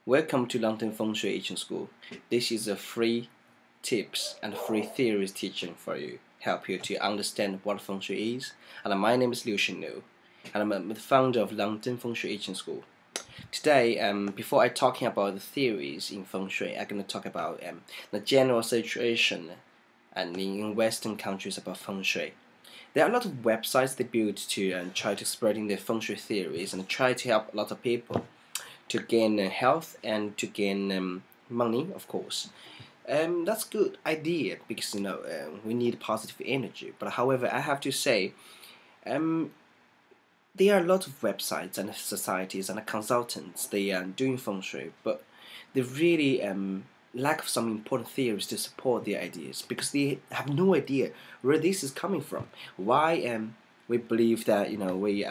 Welcome to London Feng Shui I-Ching School. This is a free tips and free theories teaching for you, help you to understand what Feng Shui is. And my name is Liu Xinliu, and I'm the founder of London Feng Shui I-Ching School. Today, before I talking about the theories in Feng Shui, I'm going to talk about the general situation and in Western countries about Feng Shui. There are a lot of websites they build to try to spreading their Feng Shui theories and try to help a lot of people to gain health and to gain money, of course. That's good idea because we need positive energy. But however, I have to say, there are a lot of websites and societies and consultants they are doing feng shui, but they really lack some important theories to support their ideas because they have no idea where this is coming from. Why we believe that we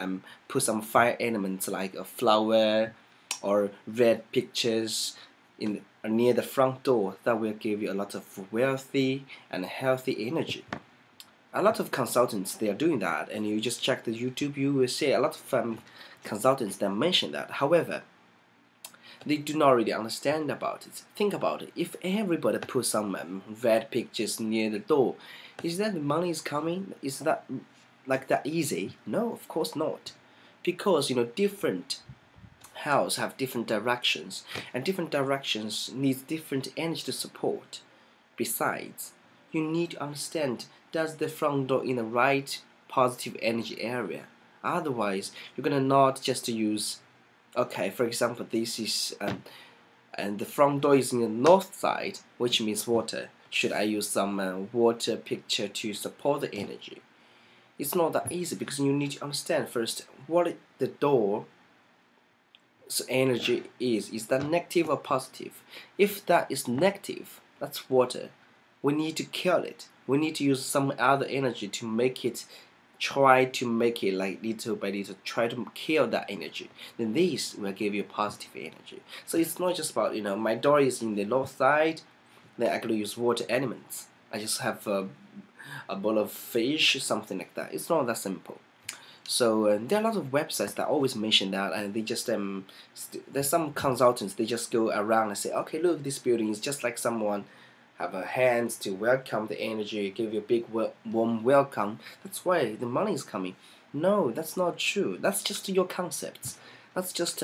put some fire elements like a flower or red pictures in near the front door that will give you a lot of wealthy and healthy energy. A lot of consultants they are doing that, and you just check the YouTube, you will see a lot of consultants that mention that. However, they do not really understand about it. Think about it. If everybody put some red pictures near the door, is that the money is coming? Is that like that easy? No, of course not. Because different house have different directions, and different directions needs different energy to support. Besides, you need to understand, does the front door in the right positive energy area? Otherwise, you're gonna not just use, okay, for example, this is and the front door is in the north side, which means water. Should I use some water picture to support the energy? It's not that easy because you need to understand first what the door energy is that negative or positive? If that is negative, that's water, we need to kill it. We need to use some other energy to make it, try to make it like little by little, try to kill that energy. Then this will give you positive energy. So it's not just about my door is in the north side, then I could use water elements. I just have a bowl of fish, something like that. It's not that simple. So there are a lot of websites that always mention that, and they just there's some consultants they just go around and say, okay, look, this building is just like someone have a hands to welcome the energy, give you a big warm welcome. That's why the money is coming. No, that's not true. That's just your concepts. That's just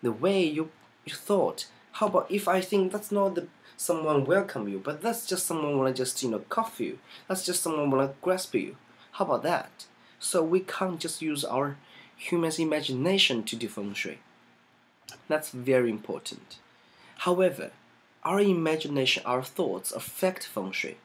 the way you thought. How about if I think that's not the someone welcome you, but that's just someone wanna just cuff you. That's just someone wanna grasp you. How about that? So we can't just use our human's imagination to do feng shui. That's very important. However, our imagination, our thoughts affect feng shui.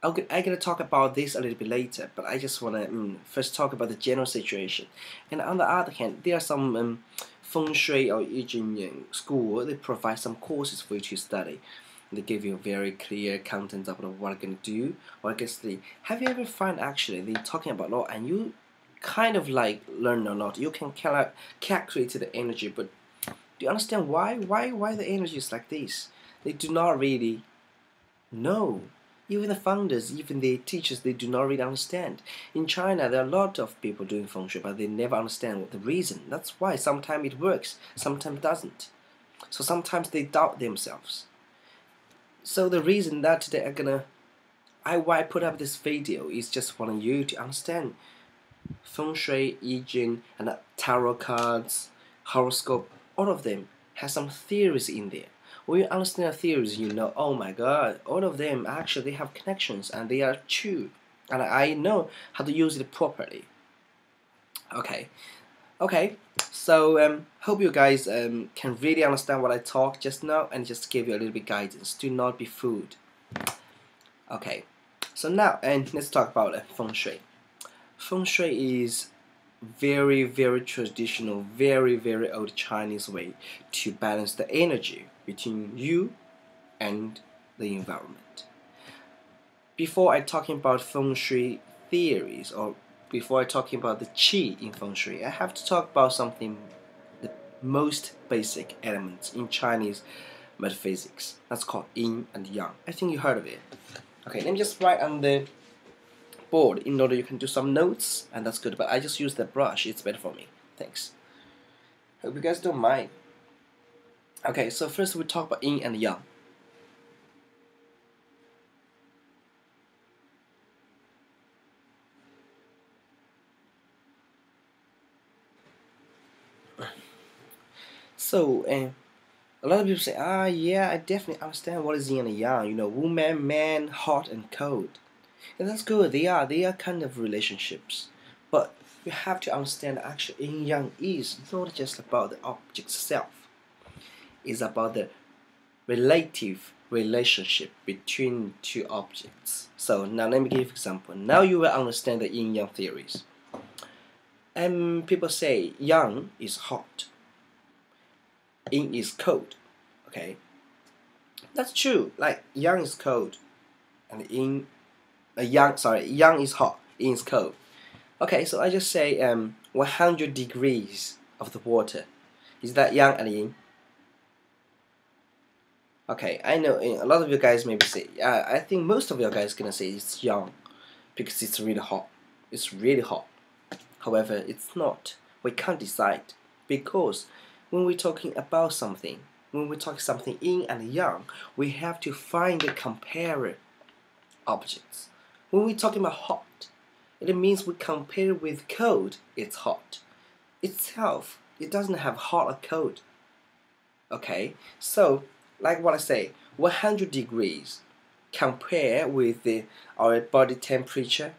I'm gonna talk about this a little bit later, but I just wanna first talk about the general situation. And on the other hand, there are some feng shui or Yin Yang school. They provide some courses for you to study. They give you very clear content about what I'm gonna do, what I'm gonna study. Have you ever find actually they talking about law and you kind of like learn a lot? You can calculate the energy, but do you understand why the energy is like this? They do not really know. Even the founders, even the teachers, they do not really understand. In China, there are a lot of people doing feng shui, but they never understand what the reason. That's why sometimes it works, sometimes it doesn't. So sometimes they doubt themselves. So the reason that today why I put up this video is just want you to understand feng shui, I Ching, and tarot cards, horoscope. All of them have some theories in there. When you understand the theories, oh my God, all of them actually have connections and they are true, and I know how to use it properly. Okay. So hope you guys can really understand what I talked just now and just give you a little bit guidance. Do not be fooled. Okay, so now let's talk about feng shui. Feng shui is very, very traditional, very, very old Chinese way to balance the energy between you and the environment. Before I talking about feng shui theories, or before I talking about the qi in feng shui, I have to talk about something, the most basic elements in Chinese metaphysics. That's called Yin and Yang. I think you heard of it. Okay, let me just write on the board in order you can do some notes, and that's good, but I just use the brush, it's better for me. Thanks. Hope you guys don't mind. Okay, so first we talk about yin and yang. So, a lot of people say, yeah, I definitely understand what is yin and yang. You know, woman, man, hot and cold. And that's good. They are kind of relationships. But you have to understand actually yin yang is not just about the object itself. It's about the relative relationship between two objects. So now let me give an example. Now you will understand the yin yang theories. And people say yang is hot, yin is cold. Okay, that's true. Like yang is cold, and yang is hot, yin is cold. Okay, so I just say 100 degrees of the water. Is that yang and yin? Okay, I know a lot of you guys maybe say, I think most of you guys gonna say it's yang because it's really hot. It's really hot. However, it's not. We can't decide because when we're talking about something, when we talk something yin and yang, we have to find the compare objects. When we're talking about hot, it means we compare with cold. It's hot itself. It doesn't have hot or cold. Okay, so like what I say, 100 degrees compare with our body temperature,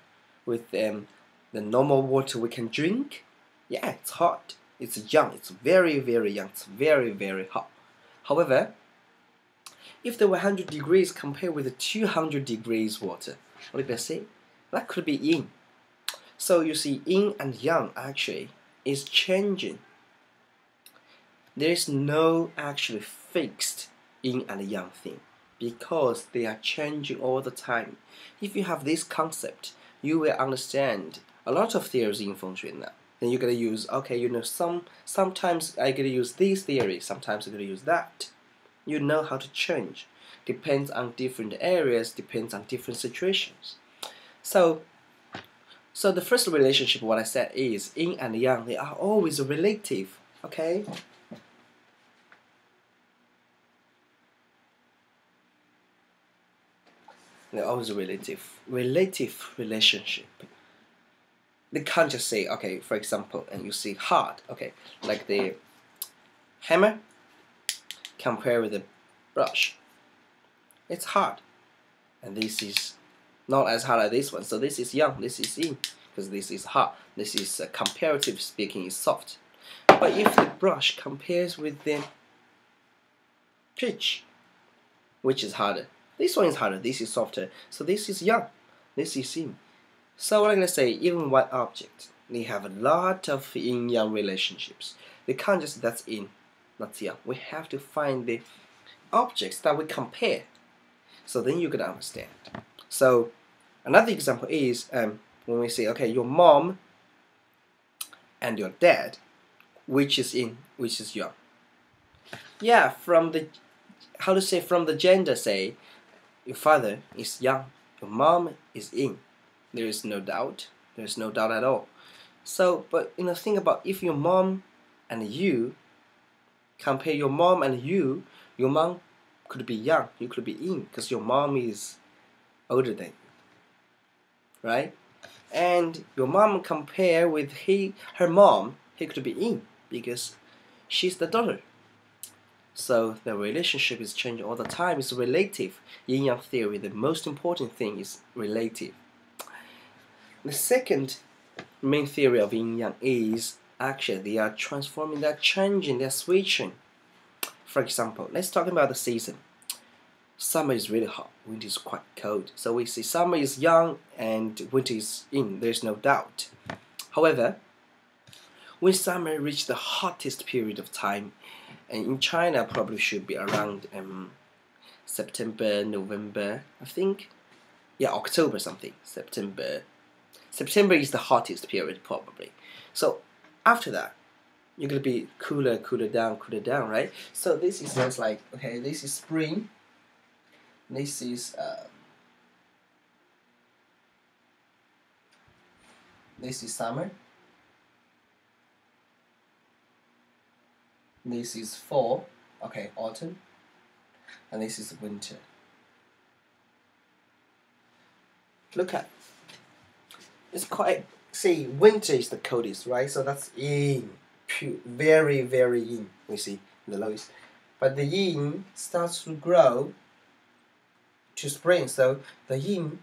with the normal water we can drink. Yeah, it's hot. It's young. It's very, very young. It's very, very hot. However, if the 100 degrees compare with the 200 degrees water, what did I say? That could be yin. So you see, yin and yang actually is changing. There is no actually fixed yin and yang thing because they are changing all the time. If you have this concept, you will understand a lot of theories in Feng Shui now. Then you're gonna use, okay, you know, sometimes I gonna use this theory, sometimes I'm gonna use that. You know how to change. Depends on different areas, depends on different situations. So the first relationship, what I said is yin and yang, they are always relative. Okay. They're always relative relationship. They can't just say, okay, for example, and you see hard, okay, like the hammer compare with the brush. It's hard, and this is not as hard as this one. So this is yang, this is yin, because this is hard. This is comparative speaking is soft. But if the brush compares with the pitch, which is harder? This one is harder, this is softer. So this is yang, this is yin. So what I'm going to say, even one object, they have a lot of yin-yang relationships. They can't just, that's yin, that's yang. We have to find the objects that we compare. So then you can understand. So another example is when we say, okay, your mom and your dad, which is yin, which is yang. Yeah, from the, how to say, from the gender, say, your father is yang, your mom is yin. There is no doubt. There's no doubt at all. So, but you know, think about if your mom and you compare your mom and you, your mom could be yang, you could be yin, because your mom is older than you, right? And your mom compare with her mom, he could be yin because she's the daughter. So the relationship is changing all the time. It's relative. Yin Yang theory, the most important thing is relative. The second main theory of Yin Yang is actually they are transforming, they're changing, they're switching. For example, let's talk about the season. Summer is really hot, winter is quite cold. So we see summer is yang and winter is yin, there's no doubt. However, when summer reaches the hottest period of time, and in China probably should be around September, November, I think. Yeah, October something. September is the hottest period probably. So after that, you're gonna be cooler down, right? So this is just like, okay, this is spring. This is summer. This is fall. okay, autumn, and this is winter. Look at, it's quite, see, winter is the coldest, right? So that's yin, pure, very, very yin, we see in the lowest. But the yin starts to grow to spring, so the yin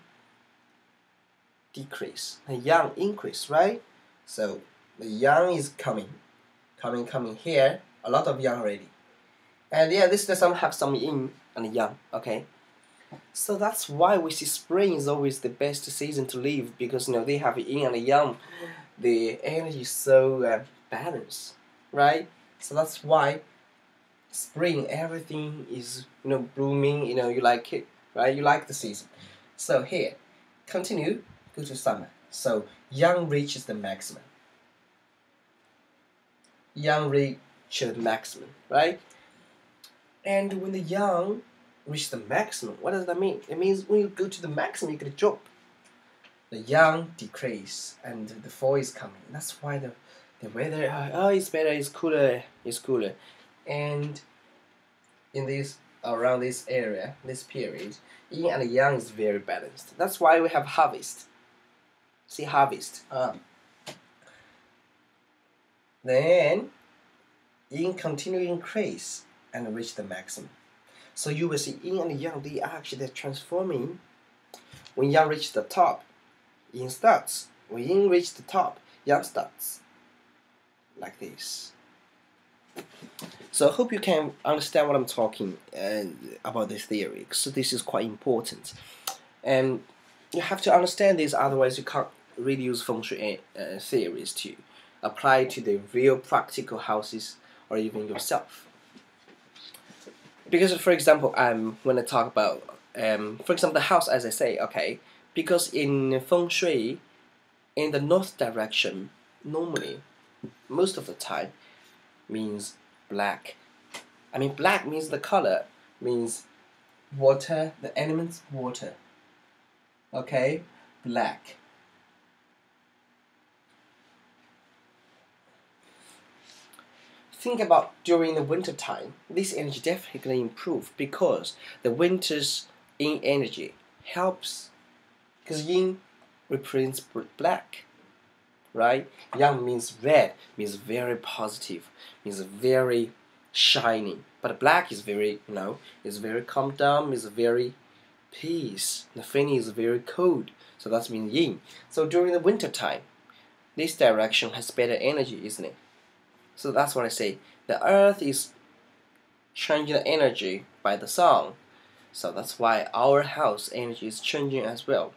decrease, the yang increase, right? So the yang is coming here, a lot of yang already. And yeah, this does have some yin and yang, okay? So that's why we see spring is always the best season to live, because they have yin and yang, the energy is so balanced, right? So that's why spring, everything is blooming, you like it, right? You like the season. So here, continue, go to summer. So yang reaches the maximum. Yang reaches the maximum, right? And when the yang reach the maximum, what does that mean? It means when you go to the maximum, you get a drop. The yang decrease and the fall is coming. That's why the weather, it's better, it's cooler. And in this, around this area, this period, yin and yang is very balanced. That's why we have harvest. See, harvest. Then yin continue increase and reach the maximum. So you will see yin and yang, they're transforming. When yang reach the top, yin starts. When yin reach the top, yang starts. Like this. So I hope you can understand what I'm talking about this theory. So this is quite important. And you have to understand this, otherwise you can't really use Feng Shui theories to apply to the real practical houses or even yourself. Because, for example, when I talk about, for example, the house, as I say, okay, because in Feng Shui, in the north direction, normally, most of the time, means black. I mean, black means the color, means water, the elements water. Okay, black. Think about during the winter time, this energy definitely improve, because the winter's yin energy helps, because yin represents black, right? Yang means red, means very positive, means very shining. But black is very, is very calm down, is very peace. The feeling is very cold, so that means yin. So during the winter time, this direction has better energy, isn't it? So that's what I say. The earth is changing the energy by the sun. So that's why our house energy is changing as well.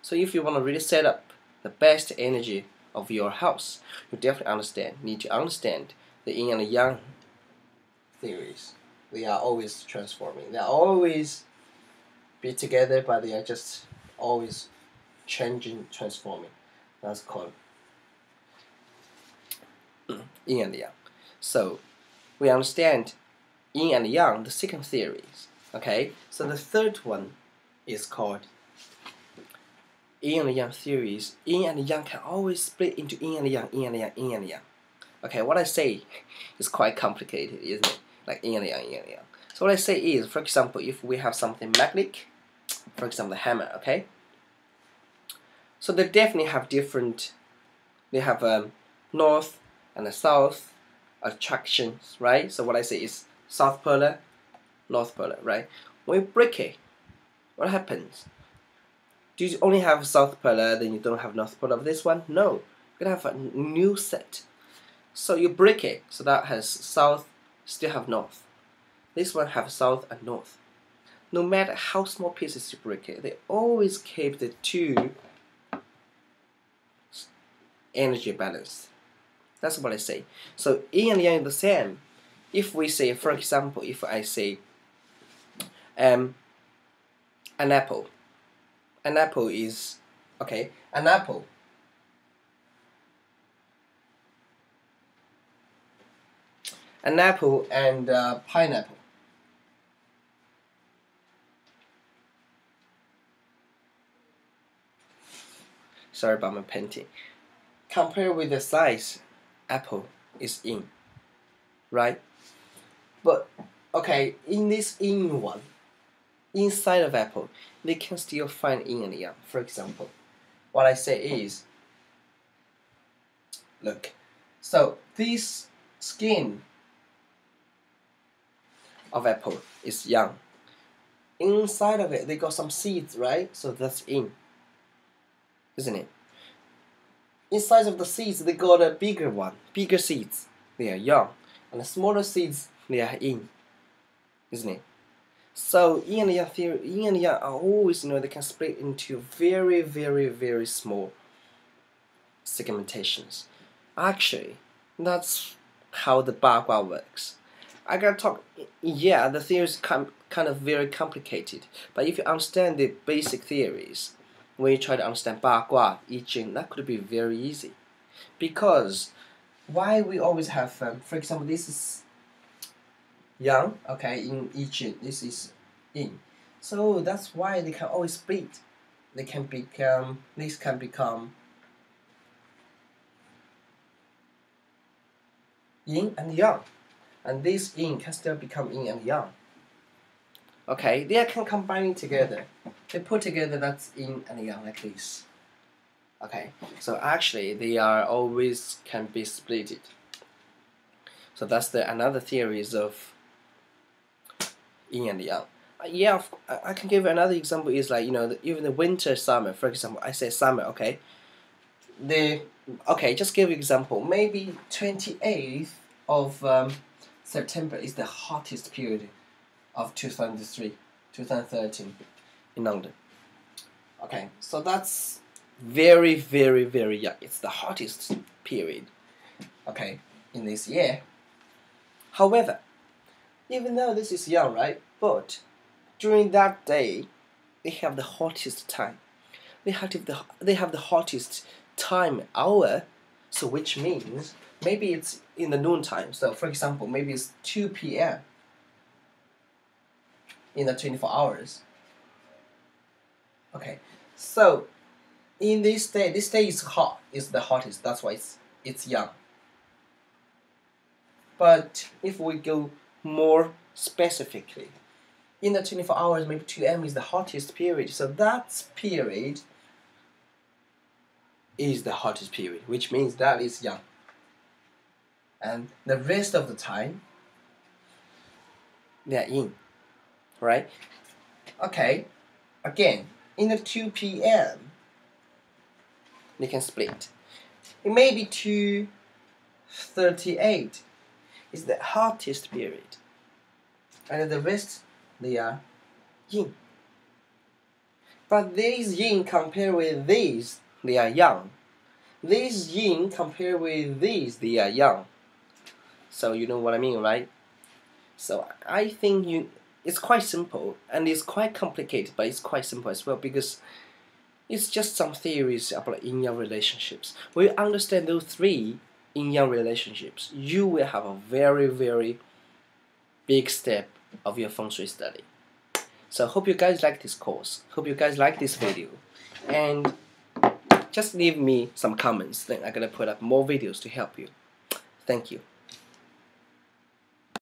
So if you want to really set up the best energy of your house, you definitely need to understand the yin and yang theories. They are always transforming. They are always be together, but they are just always changing, transforming. That's called yin and yang. So we understand yin and yang, the second theories. Okay, so the third one is called yin and yang theories. Yin and yang can always split into yin and yang, yin and yang, yin and yang. Okay, what I say is quite complicated, isn't it? Like yin and yang, yin and yang. So what I say is, for example, if we have something magnetic, for example, the hammer, okay? So they definitely have different, they have north and the south attractions, right? So what I say is south polar, north polar, right? When you break it, what happens? Do you only have south polar, then you don't have north polar of this one? No, you're gonna have a new set. So you break it, so that has south, still have north. This one have south and north. No matter how small pieces you break it, they always keep the two energy balanced. That's what I say. So yin and yang is the same. If we say, for example, if I say an apple. An apple is, okay, an apple. An apple and pineapple. Sorry about my painting. Compare with the size, apple is yin, right? But okay, in this yin one, inside of apple, they can still find yin and yang. For example, what I say is, look, so this skin of apple is yang. Inside of it, they got some seeds, right? So that's yin, isn't it? Inside of the seeds, they got a bigger one, bigger seeds. They are yang, and the smaller seeds, they are yin, isn't it? So yin and yang theory, yin and yang are always, they can split into very, very, very small segmentations. Actually, that's how the Bagua works. I gotta talk. Yeah, the theory is kind of very complicated, but if you understand the basic theories, when you try to understand Bagua, I-Ching, that could be very easy. Because why we always have, for example, this is yang, okay, in I-Ching, this is yin. So that's why they can always split. They can become, this can become yin and yang. And this yin can still become yin and yang. Okay, they can combine together. They put together, that's yin and yang like this. Okay, so actually they are always can be splitted. So that's another theories of yin and yang. Yeah, I can give another example. Is like even the winter, summer. For example, I say summer. Okay, just give example. Maybe 28th of September is the hottest period of 2013 in London. Okay, so that's very, very, very young. It's the hottest period, okay, in this year. However, even though this is young, right? But during that day, they have the hottest time. They have the hottest time hour. So which means maybe it's in the noon time. So for example, maybe it's 2 p.m. in the 24 hours. Okay, so in this day is hot. It's the hottest. That's why it's young. But if we go more specifically, in the 24 hours, maybe 2 a.m. is the hottest period. So that period is the hottest period, which means that is young. And the rest of the time, they are yin, right? Okay, again, in the 2 p.m., they can split. It may be 2:38 is the hottest period, and the rest, they are yin. But these yin compared with these, they are yang. These yin compared with these, they are yang. So you know what I mean, right? So I think it's quite simple, and it's quite complicated, but it's quite simple as well, because it's just some theories about yin-yang relationships. When you understand those three yin-yang relationships, you will have a very, very big step of your Feng Shui study. So hope you guys like this course. Hope you guys like this video. And just leave me some comments, then I'm gonna put up more videos to help you. Thank you.